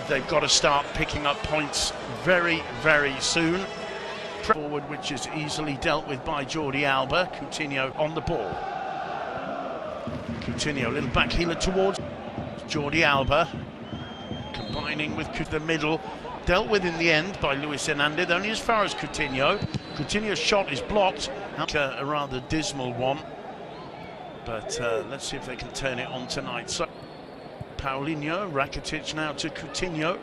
they've got to start picking up points very, very soon. Forward, which is easily dealt with by Jordi Alba. Coutinho on the ball. Coutinho, a little back healer towards Jordi Alba, combining with the middle, dealt with in the end by Luis Hernandez, only as far as Coutinho. Coutinho's shot is blocked, a rather dismal one, but let's see if they can turn it on tonight. So Paulinho, Rakitic now to Coutinho.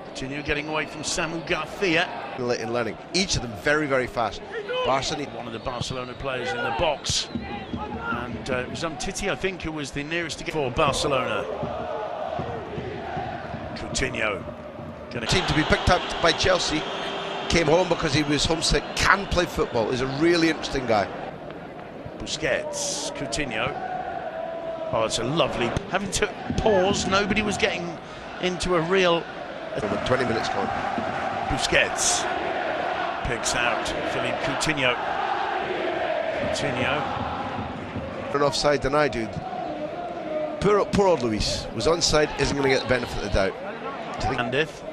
Coutinho getting away from Samu Garcia. In learning, each of them very, very fast. Barcelona, one of the Barcelona players in the box, and it was Titi, I think, who was the nearest to get for Barcelona. Coutinho seemed to be picked up by Chelsea. Came home because he was homesick. Can play football. Is a really interesting guy. Busquets, Coutinho. Oh, it's a lovely. Having to pause. Nobody was getting into a real. 20 minutes gone. Busquets picks out Philippe Coutinho. An offside than I do. Poor old Luis was onside. Isn't going to get the benefit of the doubt. Hernandez,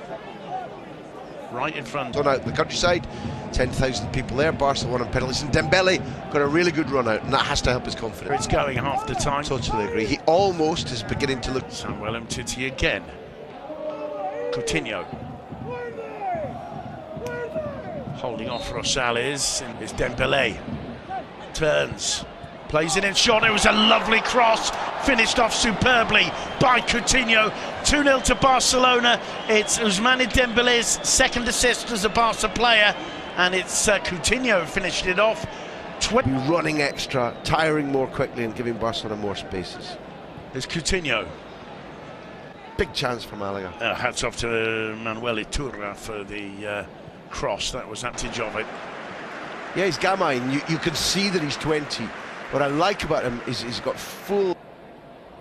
right in front. Run out the countryside. 10,000 people there. Barca won on penalties, and Dembele got a really good run out, and that has to help his confidence. It's going half the time. Totally agree. He almost is beginning to look. Samuel Umtiti again. Coutinho holding off Rosales, and it's Dembele. Turns, plays it in, shot. It was a lovely cross, finished off superbly by Coutinho. 2-0 to Barcelona. It's Ousmane Dembele's second assist as a Barca player, and it's Coutinho finished it off. Running extra, tiring more quickly, and giving Barcelona more spaces. There's Coutinho. Big chance for Malaga. Hats off to Manuel Iturra for the cross. That was advantage of it. Yeah, he's Gamine. You can see that he's 20. What I like about him is he's got full.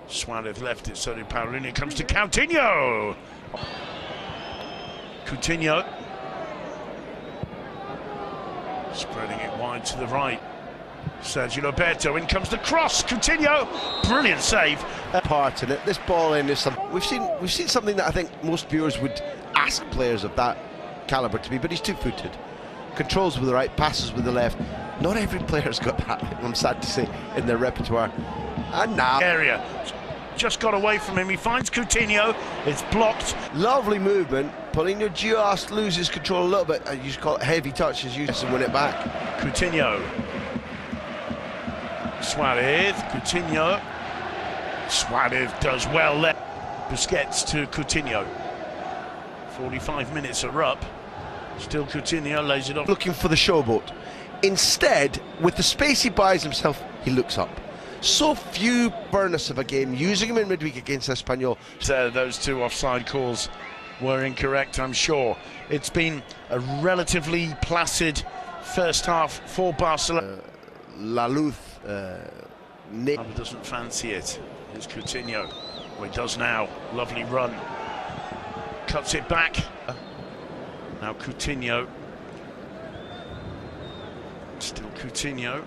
Suarez left it, so did Paulinho. Comes to Coutinho. Coutinho spreading it wide to the right. Sergio Roberto, in comes the cross. Coutinho, brilliant save. Part in it. This ball in is some. We've seen something that I think most viewers would ask players of that caliber to be, but he's two-footed. Controls with the right, passes with the left. Not every player's got that, I'm sad to say, in their repertoire. And now area just got away from him. He finds Coutinho. It's blocked. Lovely movement. Paulinho just loses control a little bit. You just call it heavy touches. You just win it back. Coutinho. Suarez. Coutinho. Suarez does well there. Busquets to Coutinho. 45 minutes are up. Still Coutinho lays it off. Looking for the showboat. Instead, with the space he buys himself, he looks up. So few burners of a game, using him in midweek against Espanyol. Those two offside calls were incorrect, I'm sure. It's been a relatively placid first half for Barcelona. La Luz doesn't fancy it. Here's Coutinho. Well, he does now. Lovely run. Cuts it back. Now Coutinho. Still Coutinho.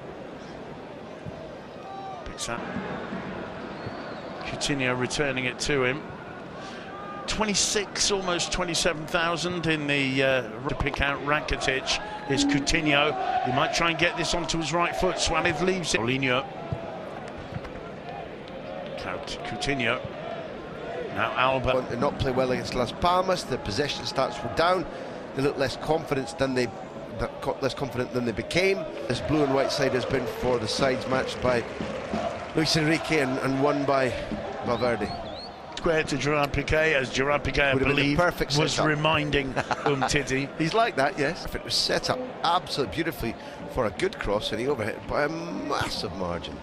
Picks up. Coutinho returning it to him. 26, almost 27,000 in the to pick out Rakitic. Is Coutinho. He might try and get this onto his right foot. Suarez leaves it. Paulinho. Coutinho. Now Alba. They not play well against Las Palmas. Their possession stats were down. They look less confident than they became. This blue and white side has been for the sides matched by Luis Enrique and won by Valverde. Square to Gerard Piqué, as Gerard Piqué, I believe, was reminding Umtiti. He's like that, yes. It was set up absolutely beautifully for a good cross, and he overhit by a massive margin.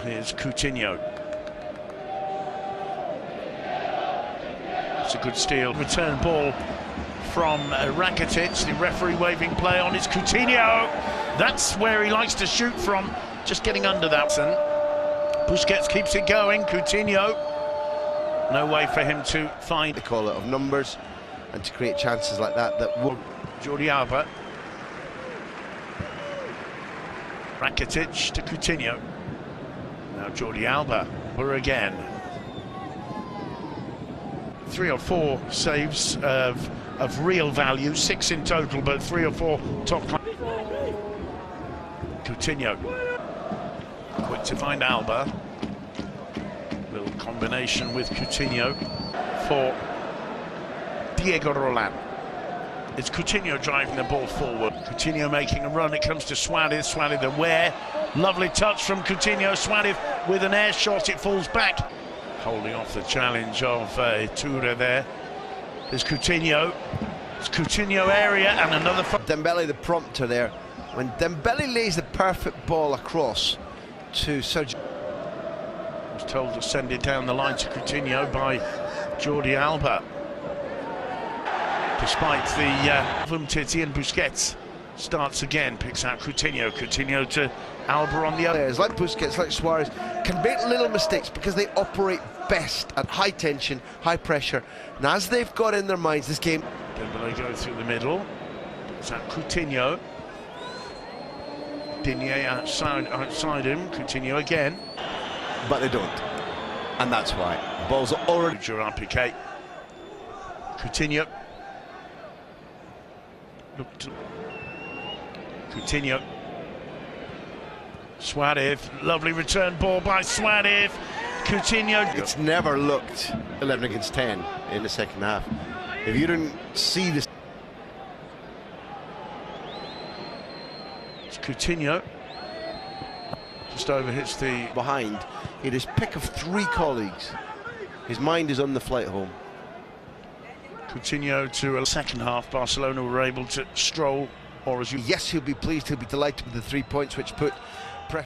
Here's Coutinho. It's a good steal. Return ball from Rakitic. The referee waving play on is Coutinho. That's where he likes to shoot from. Just getting under that. Busquets keeps it going. Coutinho. No way for him to find. They call it of numbers, and to create chances like that will. Jordi Alba. Rakitic to Coutinho. Now Jordi Alba. We're again. 3 or 4 saves of real value, 6 in total, but 3 or 4 top class. Coutinho, quick to find Alba. Little combination with Coutinho for Diego Roland. It's Coutinho driving the ball forward. Coutinho making a run. It comes to Suarez. Suarez aware. Lovely touch from Coutinho. Suarez with an air shot. It falls back. Holding off the challenge of Toure there. There's Coutinho. It's Coutinho area and another. Dembele, the prompter there. When Dembele lays the perfect ball across to Sergio. Was told to send it down the line to Coutinho by Jordi Alba. Despite the Titi and Busquets starts again, picks out Coutinho. Coutinho to Alba on the other. Players like Busquets, like Suarez, can make little mistakes because they operate best at high tension, high pressure. And as they've got in their minds this game. Dembele go through the middle. Picks out Coutinho. Digne outside him. Coutinho again. But they don't. And that's why. Ball's already. Gerard Piqué. Coutinho. Look to Coutinho. Suarez, lovely return ball by Suarez. Coutinho. It's never looked 11 against 10 in the second half. If you didn't see this. It's Coutinho. Just overhits the behind. It is pick of 3 colleagues. His mind is on the flight home. Coutinho to a second half. Barcelona were able to stroll, or as you. Yes, he'll be pleased. He'll be delighted with the 3 points, which put pressure.